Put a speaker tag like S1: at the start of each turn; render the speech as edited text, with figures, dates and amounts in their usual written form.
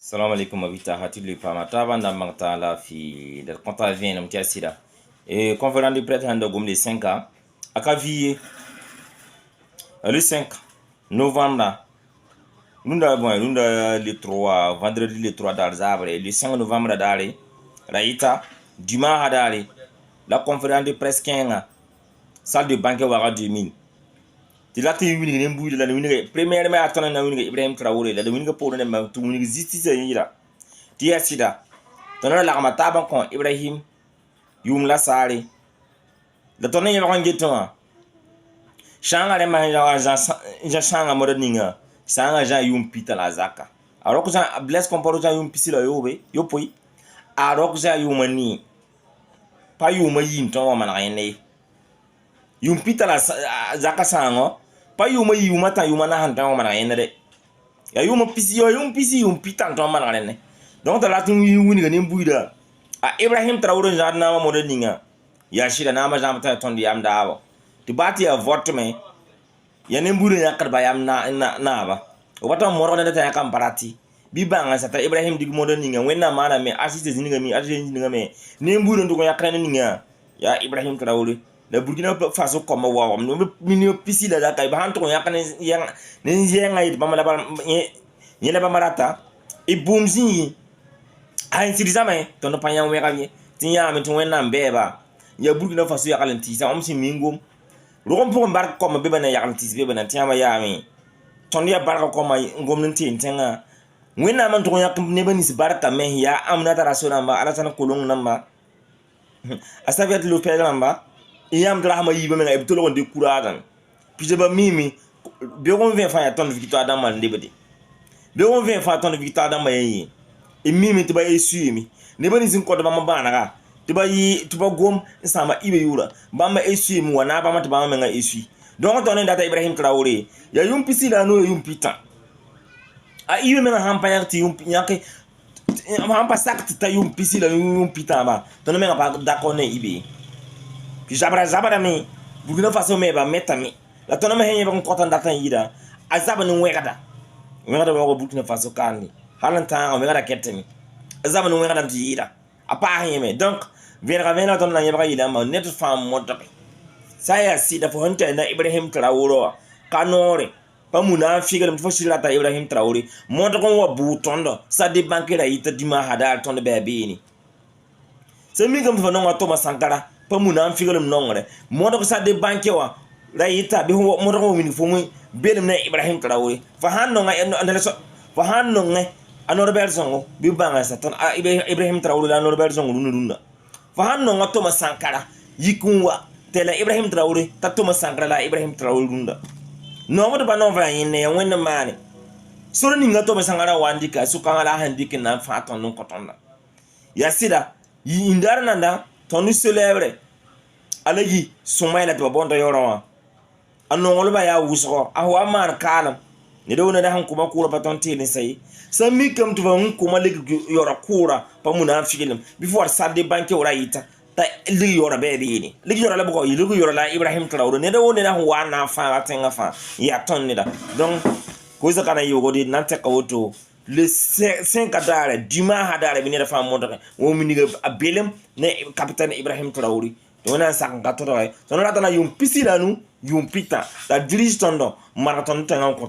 S1: Salam alaikum abita hatilu pama taba ndambang taala fi der konta vien mtia sida et conférence de prêtre hando gum le 5 aka vie le 5 novembre lunda le 3 vendredi le 3 d'arzabre le 5 novembre dare raita dima hadare la conférence de presse 15 salle de banquet waga 2000 tilati wini ne mbuide la wini première mais atana na wini Ibrahim Traoré la wini pour ne ma tu wini justice yira tiya sida tonara la kama taban kon Ibrahim yum la sare la tonne ya kan geton shanga le ma ja shanga modaninga sanga ja yum pita la zaka aroko ja bless comparo ja yum pisila yobe yopoi aroko ja yumani pa yuma yim ton wa mana ene yum pita la zaka sango pa yuma ta yuma na hanta mana ene de ya yum pisi yum pita ton mana ene donc la tin wini ga nembuida a Ibrahim Traoré jadna ma modaninga ya shida na ma jamta ton di am dawo ti bati ya vote me ya nembuida ya karba yam na ba o bata moro ne ta yakam parati bi banga sata Ibrahim dig modaninga wenna mana me assiste zinga mi assiste zinga me nembuida ndugo yakane ninga ya Ibrahim Traoré la Burkina Faso comme wa minio pisi la kay ba hanto yakane yang ne yenga it ba mala ba yele ba marata e boomzi ay sirizame to no panya we gabi tinya mi to wenna mbeba ya Burkina Faso ya kalanti sa om si mingum rom po mbar ko ma beba na ya kalanti beba na tiama ya mi ton ya barka ko ma ngom nti ntenga wenna man to yak ne bani si barka me ya amna ta rasona ba ala tan kolong namba asaviat lu pe namba iyam drama yibe me ngai tolo de kuradan pije ba mimi be gon ven fa ya ton victoire dans mal ndebede be gon ven fa ton victoire dans mayi e mimi tiba esumi ne bani zin ko da mama bana ga tiba gom sama ibe yura bamba esumi wana ba mata ba menga esui donc ton data Ibrahim Traoré ya yum pisila no yum pita a ibe menga hampa yakti yum nyake hampa sakti ta yum pisila yum pita ba ton menga ba da ko ne ibe ki zabara mi Burkina Faso me ba metami la ton me henye ba ko tan data yida azaba no wegada ba Burkina Faso kandi halanta o megara ketemi azaba no wegada yida apa heme donc vena ton na yeba yida ma net fam motoke saya sida fo honta na Ibrahim Traoré kanore pa munafiga dum fo silata Ibrahim Traoré moto kon wa butondo sa de bankera yita dima hada ton be beni se mi gam fo no to Sankara pa munafiga dum nongre moto ko sa de bankewa rayita be moto ko wini fo mu belum na Ibrahim Traoré fa hanno nga andale so fa hanno nga anor bersongo bi banga sa ton Ibrahim Traoré la anor bersongo nunda fa hanno nga to Sankara yikunwa tela Ibrahim Traoré ta to Sankara la Ibrahim Traoré nunda no mo ba no va yine ya wenna mane soro ni nga to Sankara wandika su kan ala handike na fa ton non kotonda ya sida yi indar nanda tonu célèbre alagi sumayla to bonto yoro anongol ba ya wuso ahwa mar kalam ne do na han kuma kura baton tini sai sami kam to van kuma legi yoro kura pa munafikilim before sadde banke ora yita ta legi yoro bebe ni legi yoro la bugo legi yoro la Ibrahim Traoré ne do ne na wa na fa atenga fa ya ton ne da donc ko za kana yogo di nan te kawoto le 5 adare dima hadare bi ne da fa monta wo mi ni abelem ne capitaine Ibrahim Traoré to na sa ngato to ay so na tana yum pisila nu yum pita da dirige tondo marathon tanga ko